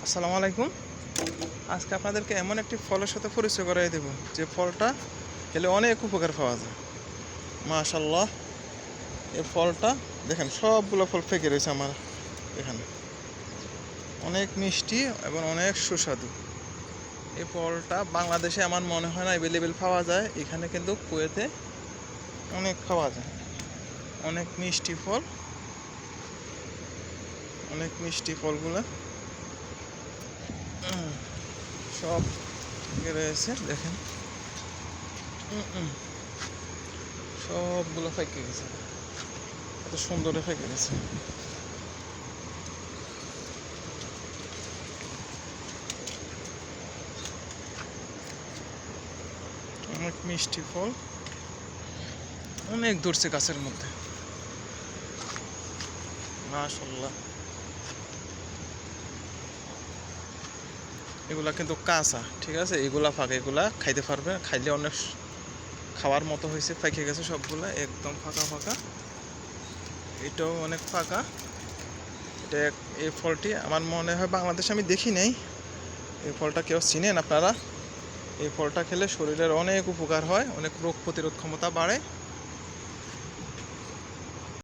আসসালামু আলাইকুম। আজকে আপনাদেরকে এমন একটি ফলের সাথে পরিচয় করাই দেব যে ফলটা খেলে অনেক উপকার পাওয়া যায়। মাশাআল্লাহ, এই ফলটা দেখেন, সবগুলো ফল পেকে রয়েছে আমার এখানে। অনেক মিষ্টি এবং অনেক সুস্বাদু। এই ফলটা বাংলাদেশে আমার মনে হয় না অ্যাভেলেবেল পাওয়া যায়, এখানে কিন্তু কুয়েতে অনেক পাওয়া যায়। অনেক মিষ্টি ফল, অনেক মিষ্টি ফলগুলো সব রয়েছে দেখেন। সবগুলো ফেঁকে গেছে, এত সুন্দর ফেঁকে গেছে। অনেক মিষ্টি ফল, অনেক ধরছে গাছের মধ্যে। মাশাআল্লাহ, এগুলা কিন্তু কাঁচা, ঠিক আছে, এগুলা ফাঁকা, এগুলা খাইতে পারবে, খাইলে অনেক খাওয়ার মতো হয়েছে। পেকে গেছে সবগুলা, একদম ফাঁকা ফাঁকা। এটাও অনেক ফাঁকা। এটা এই ফলটি আমার মনে হয় বাংলাদেশে আমি দেখি নাই। এই ফলটা কেউ চিনেন আপনারা? এই ফলটা খেলে শরীরের অনেক উপকার হয়, অনেক রোগ প্রতিরোধ ক্ষমতা বাড়ে।